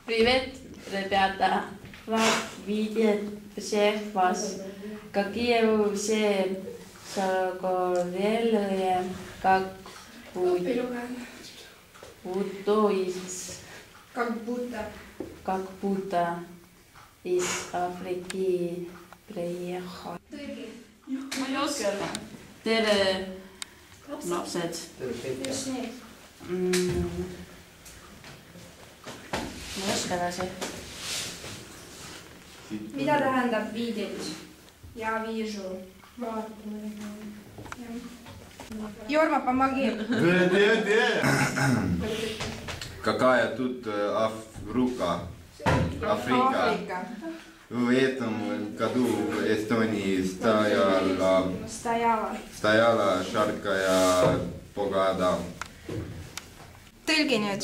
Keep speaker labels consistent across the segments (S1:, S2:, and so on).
S1: Привет, ребята! Рад видеть всех вас. Какие вы все загорелые, как будто из Африки приехали. Ma ei oska. Tere, lapsed.
S2: Just nii.
S1: Ma ei oska edasi.
S2: Mida tähendab видеть? Я вижу. Jorma, помоги.
S3: Какая тут Африка? В этом году в Эстонии стояла жаркая погода.
S2: Tõlgi nüüd.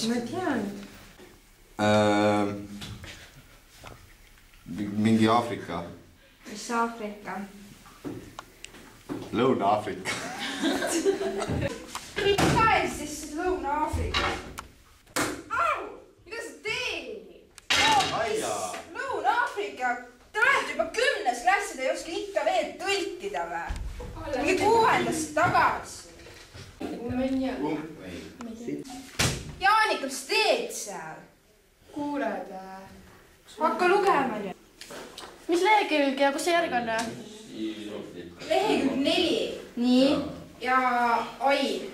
S3: Mingi Aafrika.
S2: Mis Aafrika?
S3: Lõuna-Aafrika.
S2: Mida siis Lõuna-Aafrika? Mida sa teed? Lõuna-Aafrika? Te olete juba 10. klassi, te ei oska ikka veel tõlkida või? Mingi 6. tagasi. Jaanika, mis teed seal? Kuuled. Hakka lugema nüüd.
S1: Mis lehekülg ja kus see järg on?
S2: Lehekülg 4.
S1: Nii.
S2: Ja oi.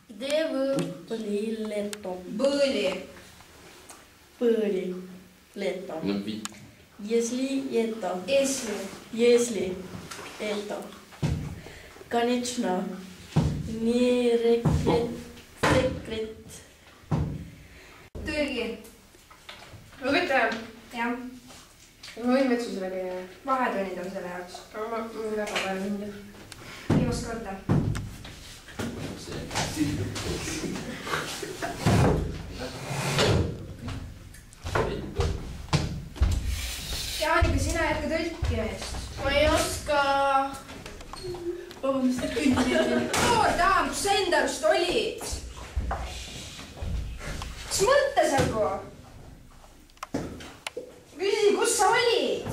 S1: Где вы были летом?
S2: Были.
S1: Были летом. Если это. Если это. Конечно. Не секрет.
S2: Tõlgi.
S4: Lugete?
S2: Jah.
S4: Ma võin vetsu selle käia.
S2: Vahetunnid on selle jaoks.
S4: Ma väga vaja minna.
S2: Viimast korda. Jaanika, sina jätka tõlkimist.
S1: Ma ei oska.
S2: Noor daam, kus sa enda arust olid? Mis mõtte seal kohe? Küsisin, kus sa olid?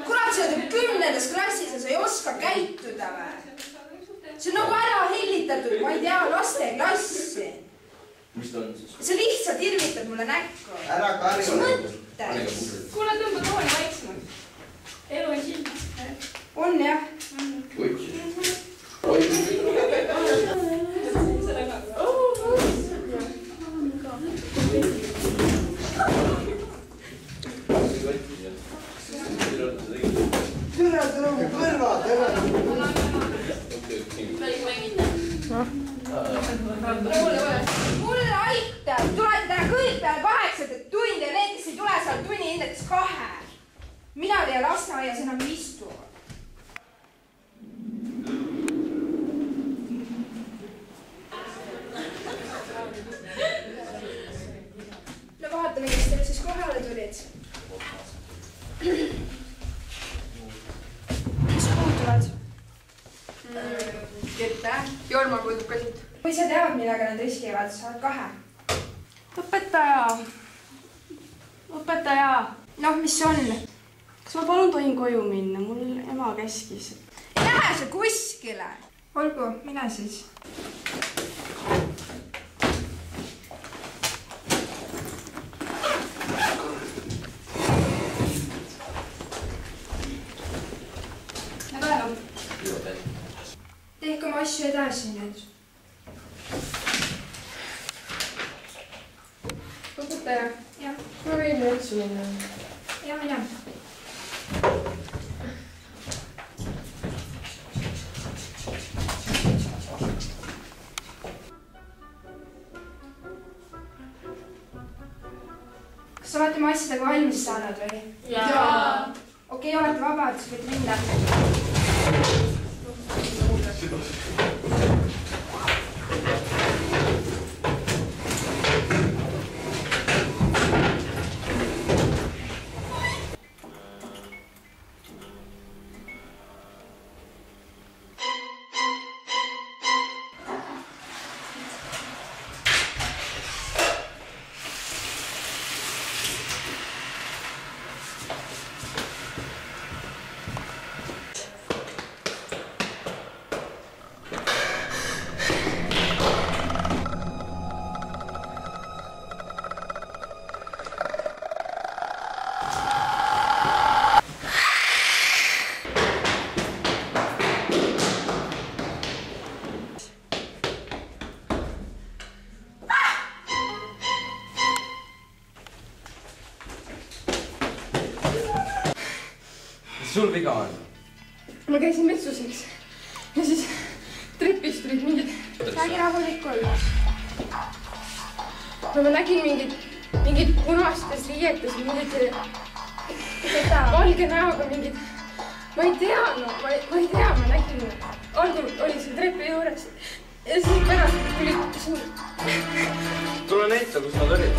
S2: Kurat, sa oled 10. klassis ja sa ei oska käituda või? See on nagu ära hellitatud, ma ei tea, lasteklassi.
S5: Mis ta on siis?
S2: Sa lihtsalt irvitad mulle näkku.
S5: Ära karju.
S2: Mis mõttes?
S4: Kuule, tõmba tooni vaiksemaks. Elu on siin.
S2: On jah? Mulle aitab, tulete täna kõik peale 8 tundi ja need, kes ei tule seal tunni hindetes 2. Mina teie lasteaias enam ei istu. No vaatame, kes teil siis kohale tulid. Mis puutuvad?
S4: Kette. Jorma puutub ka siit.
S2: Või sa teavad, millega nad riskivad? Saad 2.
S6: Õpetaja.
S2: Noh, mis on?
S6: Kas ma palun tohin koju minna? Mul ema käskis.
S2: Lähe sa kuskile. Olgu, mine siis. Ja päeva. Tehke oma asju edasi nüüd.
S4: Õpetaja.
S2: Jah.
S4: Ma võin vetsu minna.
S2: Ja mine. Kas sa olete oma asjadega valmis saanud või?
S1: Jaa.
S2: Okei, olete vabad, siis võite minna.
S5: sul viga on?
S4: ma käisin metsuseks ja siis trepist tulid mingid...
S6: räägi rahulikult.
S4: ma nägin mingid punastes riietes, mingid valge näoga mingid... ma ei tea, ma nägin, algul olin seal trepi juures ja siis pärast tulid siin...
S5: tule näita, kus nad olid.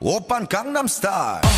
S7: Oppan Gangnam Style.